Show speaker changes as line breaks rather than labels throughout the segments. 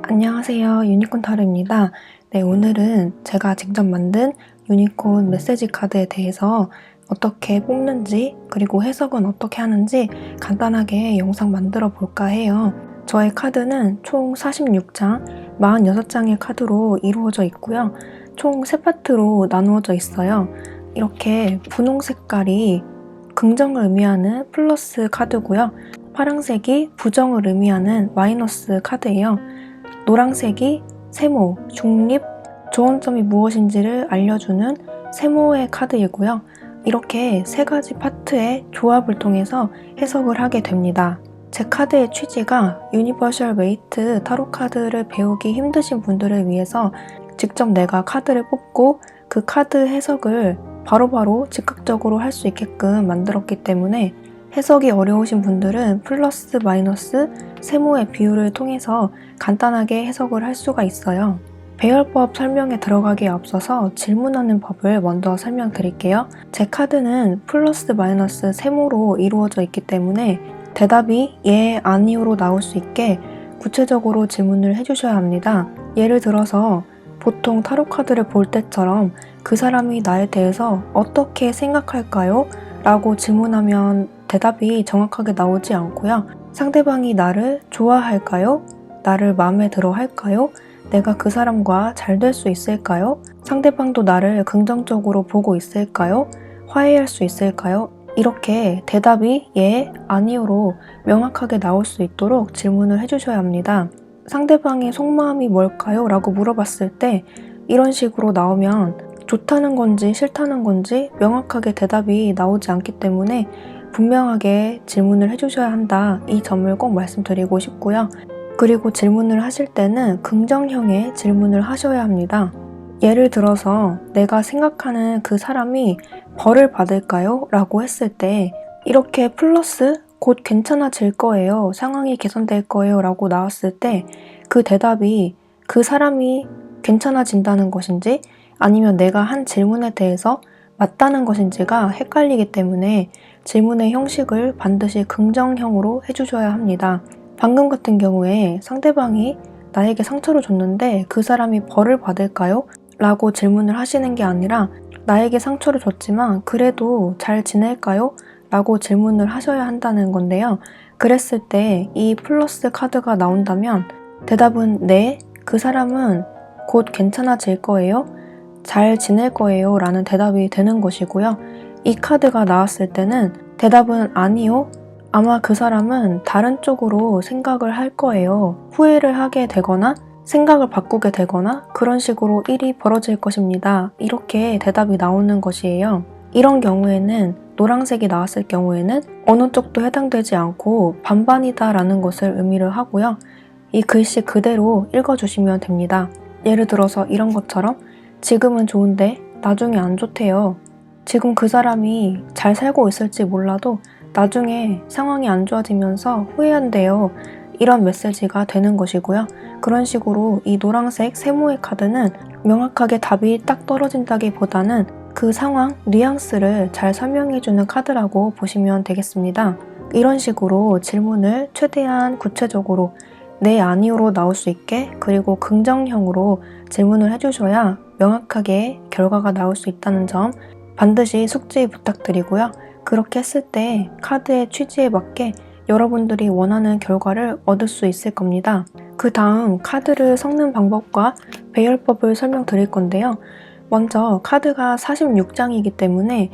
안녕하세요. 유니콘 타로입니다. 네, 오늘은 제가 직접 만든 유니콘 메시지 카드에 대해서 어떻게 뽑는지 그리고 해석은 어떻게 하는지 간단하게 영상 만들어 볼까 해요. 저의 카드는 총 46장, 46장의 카드로 이루어져 있고요. 총 3파트로 나누어져 있어요. 이렇게 분홍 색깔이 긍정을 의미하는 플러스 카드고요. 파란색이 부정을 의미하는 마이너스 카드예요. 노란색이 세모, 중립, 좋은 점이 무엇인지를 알려주는 세모의 카드이고요. 이렇게 세 가지 파트의 조합을 통해서 해석을 하게 됩니다. 제 카드의 취지가 유니버셜 웨이트 타로 카드를 배우기 힘드신 분들을 위해서 직접 내가 카드를 뽑고 그 카드 해석을 바로바로 즉각적으로 할 수 있게끔 만들었기 때문에 해석이 어려우신 분들은 플러스 마이너스 세모의 비율을 통해서 간단하게 해석을 할 수가 있어요. 배열법 설명에 들어가기에 앞서서 질문하는 법을 먼저 설명드릴게요. 제 카드는 플러스 마이너스 세모로 이루어져 있기 때문에 대답이 예, 아니오로 나올 수 있게 구체적으로 질문을 해주셔야 합니다. 예를 들어서 보통 타로 카드를 볼 때처럼 그 사람이 나에 대해서 어떻게 생각할까요? 라고 질문하면 대답이 정확하게 나오지 않고요. 상대방이 나를 좋아할까요? 나를 마음에 들어 할까요? 내가 그 사람과 잘 될 수 있을까요? 상대방도 나를 긍정적으로 보고 있을까요? 화해할 수 있을까요? 이렇게 대답이 예, 아니오로 명확하게 나올 수 있도록 질문을 해주셔야 합니다. 상대방의 속마음이 뭘까요? 라고 물어봤을 때 이런 식으로 나오면 좋다는 건지 싫다는 건지 명확하게 대답이 나오지 않기 때문에 분명하게 질문을 해주셔야 한다. 이 점을 꼭 말씀드리고 싶고요. 그리고 질문을 하실 때는 긍정형의 질문을 하셔야 합니다. 예를 들어서 내가 생각하는 그 사람이 벌을 받을까요? 라고 했을 때 이렇게 플러스 곧 괜찮아질 거예요. 상황이 개선될 거예요. 라고 나왔을 때 그 대답이 그 사람이 괜찮아진다는 것인지 아니면 내가 한 질문에 대해서 맞다는 것인지가 헷갈리기 때문에 질문의 형식을 반드시 긍정형으로 해주셔야 합니다. 방금 같은 경우에 상대방이 나에게 상처를 줬는데 그 사람이 벌을 받을까요? 라고 질문을 하시는 게 아니라 나에게 상처를 줬지만 그래도 잘 지낼까요? 라고 질문을 하셔야 한다는 건데요. 그랬을 때 이 플러스 카드가 나온다면 대답은 네, 그 사람은 곧 괜찮아질 거예요? 잘 지낼 거예요? 라는 대답이 되는 것이고요. 이 카드가 나왔을 때는 대답은 아니요. 아마 그 사람은 다른 쪽으로 생각을 할 거예요. 후회를 하게 되거나 생각을 바꾸게 되거나 그런 식으로 일이 벌어질 것입니다. 이렇게 대답이 나오는 것이에요. 이런 경우에는 노란색이 나왔을 경우에는 어느 쪽도 해당되지 않고 반반이다 라는 것을 의미를 하고요. 이 글씨 그대로 읽어주시면 됩니다. 예를 들어서 이런 것처럼 지금은 좋은데 나중에 안 좋대요. 지금 그 사람이 잘 살고 있을지 몰라도 나중에 상황이 안 좋아지면서 후회한대요. 이런 메시지가 되는 것이고요. 그런 식으로 이 노란색 세모의 카드는 명확하게 답이 딱 떨어진다기보다는 그 상황, 뉘앙스를 잘 설명해주는 카드라고 보시면 되겠습니다. 이런 식으로 질문을 최대한 구체적으로 네, 아니오로 나올 수 있게 그리고 긍정형으로 질문을 해주셔야 명확하게 결과가 나올 수 있다는 점 반드시 숙지 부탁드리고요. 그렇게 했을 때 카드의 취지에 맞게 여러분들이 원하는 결과를 얻을 수 있을 겁니다. 그 다음 카드를 섞는 방법과 배열법을 설명드릴 건데요. 먼저 카드가 46장이기 때문에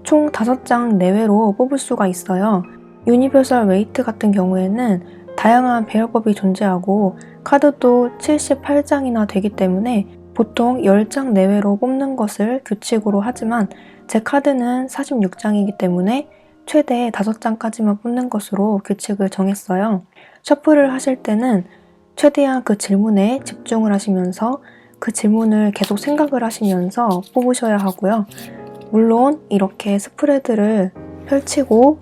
총 5장 내외로 뽑을 수가 있어요. 유니버설 웨이트 같은 경우에는 다양한 배열법이 존재하고 카드도 78장이나 되기 때문에 보통 10장 내외로 뽑는 것을 규칙으로 하지만 제 카드는 46장이기 때문에 최대 5장까지만 뽑는 것으로 규칙을 정했어요. 셔플을 하실 때는 최대한 그 질문에 집중을 하시면서 그 질문을 계속 생각을 하시면서 뽑으셔야 하고요. 물론 이렇게 스프레드를 펼치고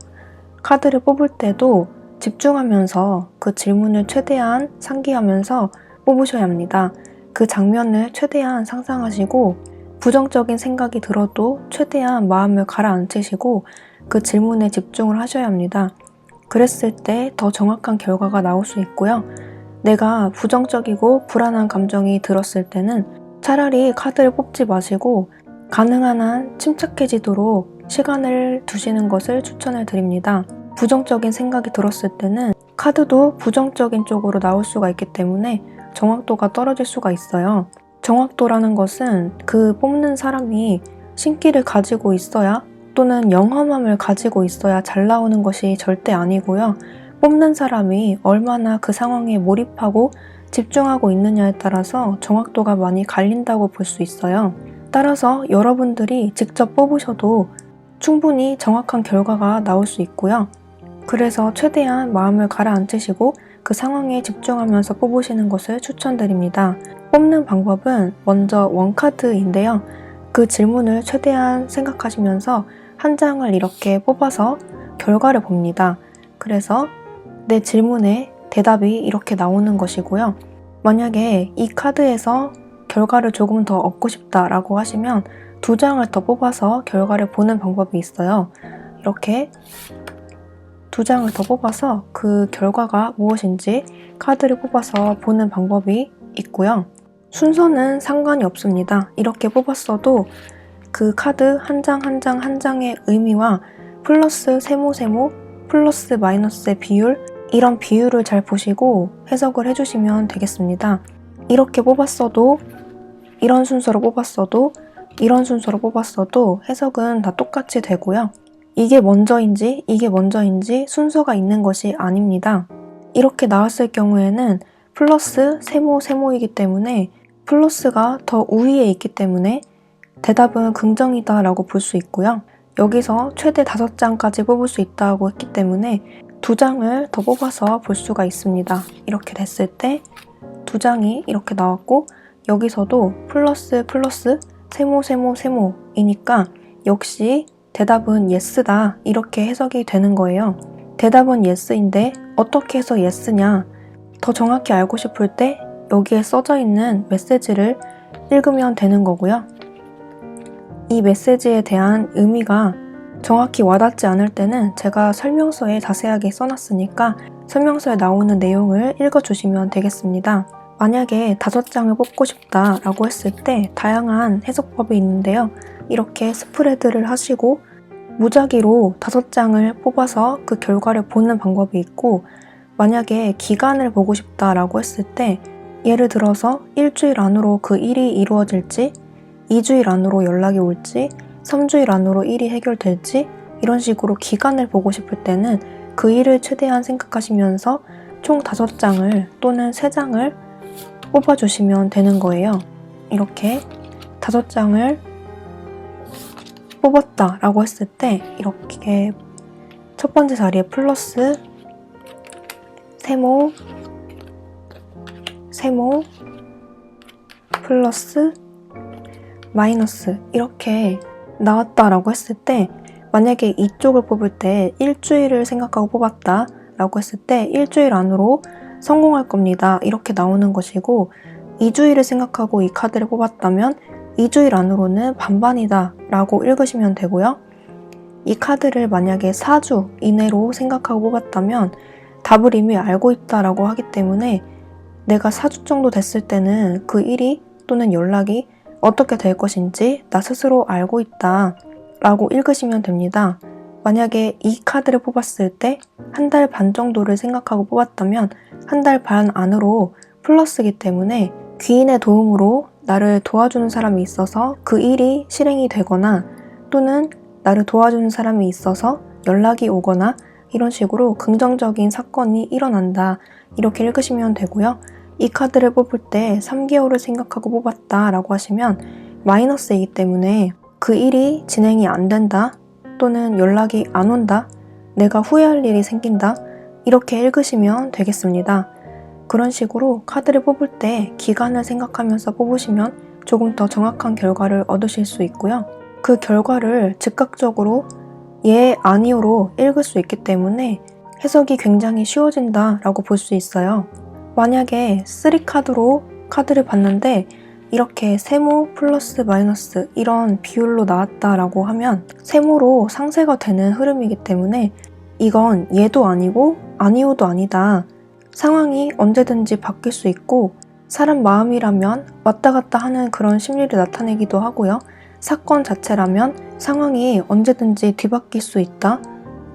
카드를 뽑을 때도 집중하면서 그 질문을 최대한 상기하면서 뽑으셔야 합니다. 그 장면을 최대한 상상하시고 부정적인 생각이 들어도 최대한 마음을 가라앉히시고 그 질문에 집중을 하셔야 합니다. 그랬을 때 더 정확한 결과가 나올 수 있고요. 내가 부정적이고 불안한 감정이 들었을 때는 차라리 카드를 뽑지 마시고 가능한 한 침착해지도록 시간을 두시는 것을 추천을 드립니다. 부정적인 생각이 들었을 때는 카드도 부정적인 쪽으로 나올 수가 있기 때문에 정확도가 떨어질 수가 있어요. 정확도라는 것은 그 뽑는 사람이 신기를 가지고 있어야 또는 영험함을 가지고 있어야 잘 나오는 것이 절대 아니고요. 뽑는 사람이 얼마나 그 상황에 몰입하고 집중하고 있느냐에 따라서 정확도가 많이 갈린다고 볼 수 있어요. 따라서 여러분들이 직접 뽑으셔도 충분히 정확한 결과가 나올 수 있고요. 그래서 최대한 마음을 가라앉히시고 그 상황에 집중하면서 뽑으시는 것을 추천드립니다. 뽑는 방법은 먼저 원카드인데요. 그 질문을 최대한 생각하시면서 한 장을 이렇게 뽑아서 결과를 봅니다. 그래서 내 질문에 대답이 이렇게 나오는 것이고요. 만약에 이 카드에서 결과를 조금 더 얻고 싶다라고 하시면 2장을 더 뽑아서 결과를 보는 방법이 있어요. 이렇게 2장을 더 뽑아서 그 결과가 무엇인지 카드를 뽑아서 보는 방법이 있고요. 순서는 상관이 없습니다. 이렇게 뽑았어도 그 카드 한 장 한 장 한 장의 의미와 플러스 세모 플러스 마이너스의 비율, 이런 비율을 잘 보시고 해석을 해주시면 되겠습니다. 이렇게 뽑았어도 이런 순서로 뽑았어도 이런 순서로 뽑았어도 해석은 다 똑같이 되고요. 이게 먼저인지 이게 먼저인지 순서가 있는 것이 아닙니다. 이렇게 나왔을 경우에는 플러스 세모이기 때문에 플러스가 더 우위에 있기 때문에 대답은 긍정이다 라고 볼 수 있고요. 여기서 최대 5장까지 뽑을 수 있다고 했기 때문에 2장을 더 뽑아서 볼 수가 있습니다. 이렇게 됐을 때 2장이 이렇게 나왔고 여기서도 플러스 세모이니까 역시 대답은 yes다 이렇게 해석이 되는 거예요. 대답은 yes인데 어떻게 해서 yes냐? 더 정확히 알고 싶을 때 여기에 써져 있는 메시지를 읽으면 되는 거고요. 이 메시지에 대한 의미가 정확히 와닿지 않을 때는 제가 설명서에 자세하게 써놨으니까 설명서에 나오는 내용을 읽어주시면 되겠습니다. 만약에 5장을 뽑고 싶다라고 했을 때 다양한 해석법이 있는데요. 이렇게 스프레드를 하시고 무작위로 5장을 뽑아서 그 결과를 보는 방법이 있고, 만약에 기간을 보고 싶다라고 했을 때 예를 들어서 일주일 안으로 그 일이 이루어질지, 2주일 안으로 연락이 올지, 3주일 안으로 일이 해결될지 이런 식으로 기간을 보고 싶을 때는 그 일을 최대한 생각하시면서 총 5장을 또는 3장을 뽑아주시면 되는 거예요. 이렇게 5장을 뽑았다 라고 했을 때 이렇게 첫 번째 자리에 플러스, 세모, 플러스, 마이너스 이렇게 나왔다라고 했을 때 만약에 이쪽을 뽑을 때 일주일을 생각하고 뽑았다 라고 했을 때 일주일 안으로 성공할 겁니다. 이렇게 나오는 것이고 2주일을 생각하고 이 카드를 뽑았다면 2주일 안으로는 반반이다 라고 읽으시면 되고요. 이 카드를 만약에 4주 이내로 생각하고 뽑았다면 답을 이미 알고 있다라고 하기 때문에 내가 4주 정도 됐을 때는 그 일이 또는 연락이 어떻게 될 것인지 나 스스로 알고 있다 라고 읽으시면 됩니다. 만약에 이 카드를 뽑았을 때 1달 반 정도를 생각하고 뽑았다면 1달 반 안으로 플러스이기 때문에 귀인의 도움으로 나를 도와주는 사람이 있어서 그 일이 실행이 되거나 또는 나를 도와주는 사람이 있어서 연락이 오거나 이런 식으로 긍정적인 사건이 일어난다 이렇게 읽으시면 되고요. 이 카드를 뽑을 때 3개월을 생각하고 뽑았다 라고 하시면 마이너스이기 때문에 그 일이 진행이 안 된다 또는 연락이 안 온다, 내가 후회할 일이 생긴다 이렇게 읽으시면 되겠습니다. 그런 식으로 카드를 뽑을 때 기간을 생각하면서 뽑으시면 조금 더 정확한 결과를 얻으실 수 있고요. 그 결과를 즉각적으로 예, 아니오로 읽을 수 있기 때문에 해석이 굉장히 쉬워진다 라고 볼 수 있어요. 만약에 3카드로 카드를 봤는데 이렇게 세모 플러스 마이너스 이런 비율로 나왔다라고 하면 세모로 상쇄가 되는 흐름이기 때문에 이건 예도 아니고 아니오도 아니다. 상황이 언제든지 바뀔 수 있고 사람 마음이라면 왔다 갔다 하는 그런 심리를 나타내기도 하고요. 사건 자체라면 상황이 언제든지 뒤바뀔 수 있다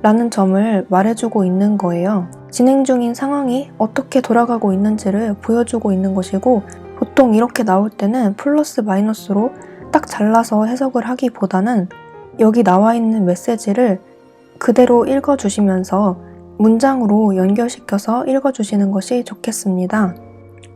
라는 점을 말해주고 있는 거예요. 진행 중인 상황이 어떻게 돌아가고 있는지를 보여주고 있는 것이고 보통 이렇게 나올 때는 플러스 마이너스로 딱 잘라서 해석을 하기보다는 여기 나와 있는 메시지를 그대로 읽어주시면서 문장으로 연결시켜서 읽어주시는 것이 좋겠습니다.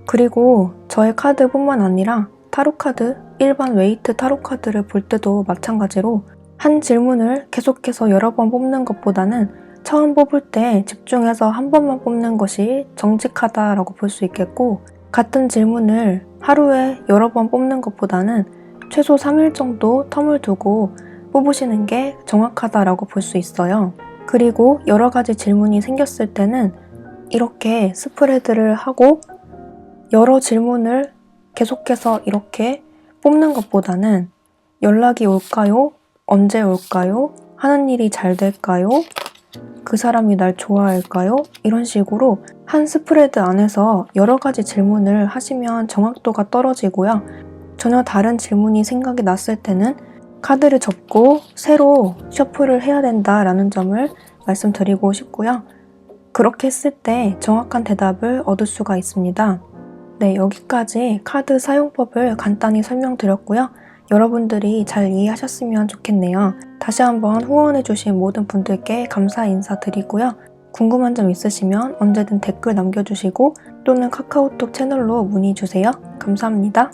그리고 저의 카드뿐만 아니라 타로카드, 일반 웨이트 타로카드를 볼 때도 마찬가지로 한 질문을 계속해서 여러 번 뽑는 것보다는 처음 뽑을 때 집중해서 한 번만 뽑는 것이 정직하다라고 볼 수 있겠고 같은 질문을 하루에 여러 번 뽑는 것보다는 최소 3일 정도 텀을 두고 뽑으시는 게 정확하다라고 볼 수 있어요. 그리고 여러 가지 질문이 생겼을 때는 이렇게 스프레드를 하고 여러 질문을 계속해서 이렇게 뽑는 것보다는 연락이 올까요? 언제 올까요? 하는 일이 잘 될까요? 그 사람이 날 좋아할까요? 이런 식으로 한 스프레드 안에서 여러 가지 질문을 하시면 정확도가 떨어지고요. 전혀 다른 질문이 생각이 났을 때는 카드를 접고 새로 셔플을 해야 된다라는 점을 말씀드리고 싶고요. 그렇게 했을 때 정확한 대답을 얻을 수가 있습니다. 네, 여기까지 카드 사용법을 간단히 설명드렸고요. 여러분들이 잘 이해하셨으면 좋겠네요. 다시 한번 후원해주신 모든 분들께 감사 인사드리고요. 궁금한 점 있으시면 언제든 댓글 남겨주시고 또는 카카오톡 채널로 문의주세요. 감사합니다.